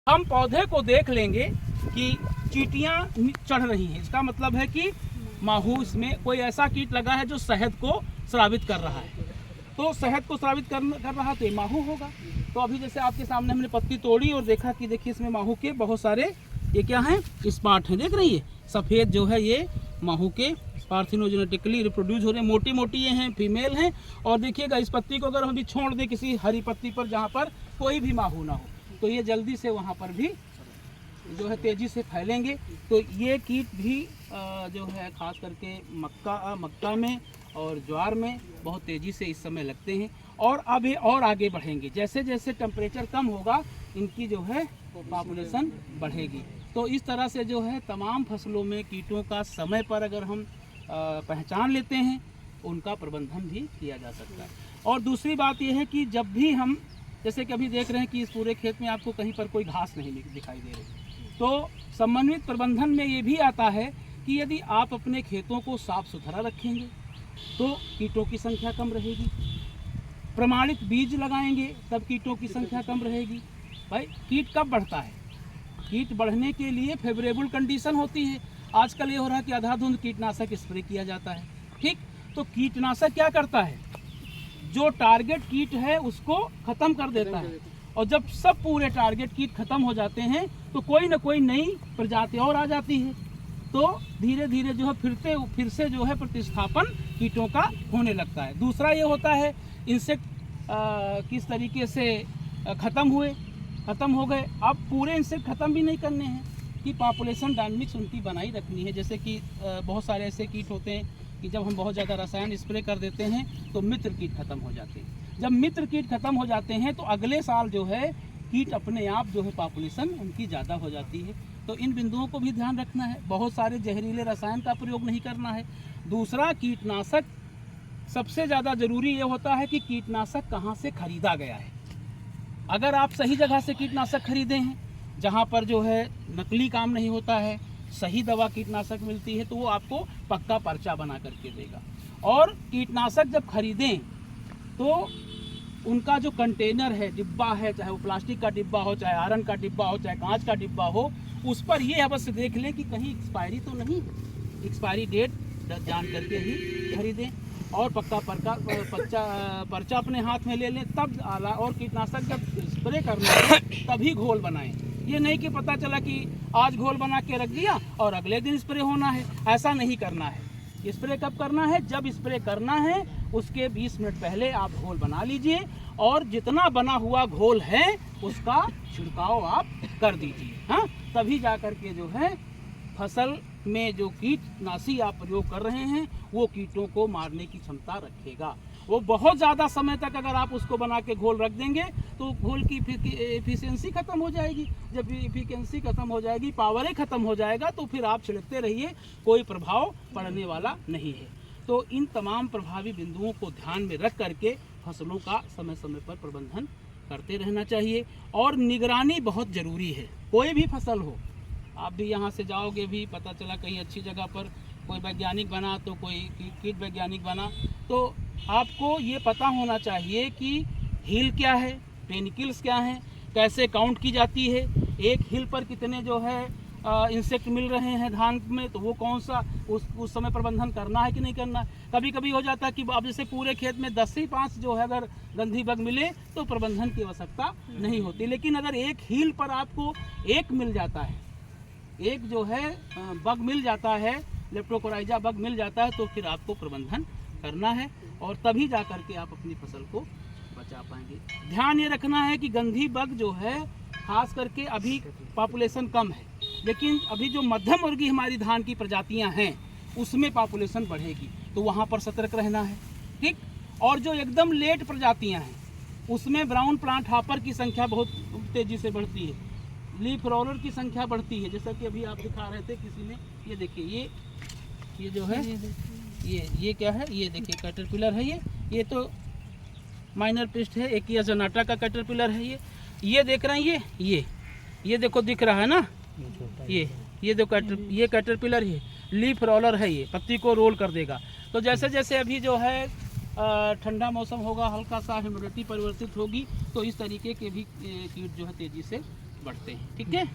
हम पौधे को देख लेंगे कि चींटियां चढ़ रही हैं, इसका मतलब है कि माहू इसमें कोई ऐसा कीट लगा है जो शहद को स्रावित कर रहा है। तो शहद को स्रावित कर रहा तो ये माहू होगा। तो अभी जैसे आपके सामने हमने पत्ती तोड़ी और देखा कि देखिए इसमें माहू के बहुत सारे ये क्या हैं, स्पॉट हैं, देख रही है सफ़ेद जो है ये माहू के पार्थिनोजेनेटिकली रिप्रोड्यूस हो रहे हैं, मोटी मोटी ये हैं, फीमेल हैं। और देखिएगा इस पत्ती को अगर हम भी छोड़ दें किसी हरी पत्ती पर जहाँ पर कोई भी माहू ना हो तो ये जल्दी से वहाँ पर भी जो है तेज़ी से फैलेंगे। तो ये कीट भी जो है खास करके मक्का में और ज्वार में बहुत तेज़ी से इस समय लगते हैं और अब ये और आगे बढ़ेंगे। जैसे जैसे टेम्परेचर कम होगा इनकी जो है पॉपुलेशन बढ़ेगी। तो इस तरह से जो है तमाम फसलों में कीटों का समय पर अगर हम पहचान लेते हैं उनका प्रबंधन भी किया जा सकता है। और दूसरी बात यह है कि जब भी हम जैसे कि अभी देख रहे हैं कि इस पूरे खेत में आपको कहीं पर कोई घास नहीं दिखाई दे रही, तो समन्वित प्रबंधन में ये भी आता है कि यदि आप अपने खेतों को साफ सुथरा रखेंगे तो कीटों की संख्या कम रहेगी। प्रमाणित बीज लगाएंगे तब कीटों की संख्या कम रहेगी। भाई कीट कब बढ़ता है? कीट बढ़ने के लिए फेवरेबल कंडीशन होती है। आजकल ये हो रहा है कि अंधाधुंध कीटनाशक स्प्रे किया जाता है, ठीक। तो कीटनाशक क्या करता है, जो टारगेट कीट है उसको खत्म कर देता है। और जब सब पूरे टारगेट कीट खत्म हो जाते हैं तो कोई ना कोई नई प्रजाति और आ जाती है। तो धीरे धीरे जो है फिर से जो है प्रतिस्थापन कीटों का होने लगता है। दूसरा ये होता है इंसेक्ट किस तरीके से ख़त्म हो गए। अब पूरे इंसेक्ट ख़त्म भी नहीं करने हैं कि पॉपुलेशन डायनामिक्स उनकी बनाई रखनी है। जैसे कि बहुत सारे ऐसे कीट होते हैं कि जब हम बहुत ज़्यादा रसायन स्प्रे कर देते हैं तो मित्र कीट खत्म हो जाते हैं। जब मित्र कीट खत्म हो जाते हैं तो अगले साल जो है कीट अपने आप जो है पॉपुलेशन उनकी ज़्यादा हो जाती है। तो इन बिंदुओं को भी ध्यान रखना है। बहुत सारे जहरीले रसायन का प्रयोग नहीं करना है। दूसरा, कीटनाशक सबसे ज़्यादा ज़रूरी ये होता है कि कीटनाशक कहाँ से खरीदा गया है। अगर आप सही जगह से कीटनाशक खरीदे हैं जहाँ पर जो है नकली काम नहीं होता है, सही दवा कीटनाशक मिलती है, तो वो आपको पक्का पर्चा बना करके देगा। और कीटनाशक जब खरीदें तो उनका जो कंटेनर है, डिब्बा है, चाहे वो प्लास्टिक का डिब्बा हो, चाहे आयरन का डिब्बा हो, चाहे कांच का डिब्बा हो, उस पर ये अवश्य देख लें कि कहीं एक्सपायरी तो नहीं। एक्सपायरी डेट जान करके ही खरीदें और पक्का पर्चा अपने हाथ में ले लें तब आला। और कीटनाशक जब स्प्रे करना है तभी घोल बनाएं। ये नहीं कि पता चला कि आज घोल बना के रख दिया और अगले दिन स्प्रे होना है, ऐसा नहीं करना है। स्प्रे कब करना है? जब स्प्रे करना है उसके 20 मिनट पहले आप घोल बना लीजिए और जितना बना हुआ घोल है उसका छिड़काव आप कर दीजिए। हाँ, तभी जा कर के जो है फसल में जो कीटनाशी आप प्रयोग कर रहे हैं वो कीटों को मारने की क्षमता रखेगा। वो बहुत ज़्यादा समय तक अगर आप उसको बना के घोल रख देंगे तो घोल की एफिशिएंसी ख़त्म हो जाएगी। जब एफिशिएंसी ख़त्म हो जाएगी, पावर ही ख़त्म हो जाएगा, तो फिर आप छिड़कते रहिए, कोई प्रभाव पड़ने वाला नहीं है। तो इन तमाम प्रभावी बिंदुओं को ध्यान में रख करके फसलों का समय समय पर प्रबंधन करते रहना चाहिए। और निगरानी बहुत ज़रूरी है। कोई भी फसल हो, आप भी यहाँ से जाओगे भी पता चला कहीं अच्छी जगह पर कोई वैज्ञानिक बना तो कोई कीट वैज्ञानिक बना, तो आपको ये पता होना चाहिए कि हिल क्या है, पेनिकल्स क्या हैं, कैसे काउंट की जाती है, एक हिल पर कितने जो है इंसेक्ट मिल रहे हैं धान में, तो वो कौन सा उस समय प्रबंधन करना है कि नहीं करना है। कभी कभी हो जाता है कि अब जैसे पूरे खेत में 10 से 5 जो है अगर गंधी बग मिले तो प्रबंधन की आवश्यकता नहीं होती। लेकिन अगर एक हील पर आपको एक मिल जाता है, एक जो है बग मिल जाता है, लेप्टोकोराइजा बग मिल जाता है, तो फिर आपको प्रबंधन करना है और तभी जा कर के आप अपनी फसल को बचा पाएंगे। ध्यान ये रखना है कि गंधी बग जो है खास करके अभी पॉपुलेशन कम है, लेकिन अभी जो मध्यम वर्गीय हमारी धान की प्रजातियां हैं उसमें पॉपुलेशन बढ़ेगी, तो वहाँ पर सतर्क रहना है, ठीक। और जो एकदम लेट प्रजातियां हैं उसमें ब्राउन प्लांट हॉपर की संख्या बहुत तेज़ी से बढ़ती है, लीफ रोलर की संख्या बढ़ती है। जैसा कि अभी आप दिखा रहे थे किसी ने, ये देखिए ये जो है ये क्या है, ये देखिए कैटरपिलर है, ये तो माइनर पेस्ट है। एक ये जनाटा का कैटरपिलर है, ये देख रहे हैं, ये देखो दिख रहा है ना, ये देखो ये कैटरपिलर है, लीफ रोलर है, ये पत्ती को रोल कर देगा। तो जैसे जैसे अभी जो है ठंडा मौसम होगा, हल्का सा ह्यूमिडिटी परिवर्तित होगी, तो इस तरीके के भी कीट जो है तेज़ी से बढ़ते हैं। ठीक है।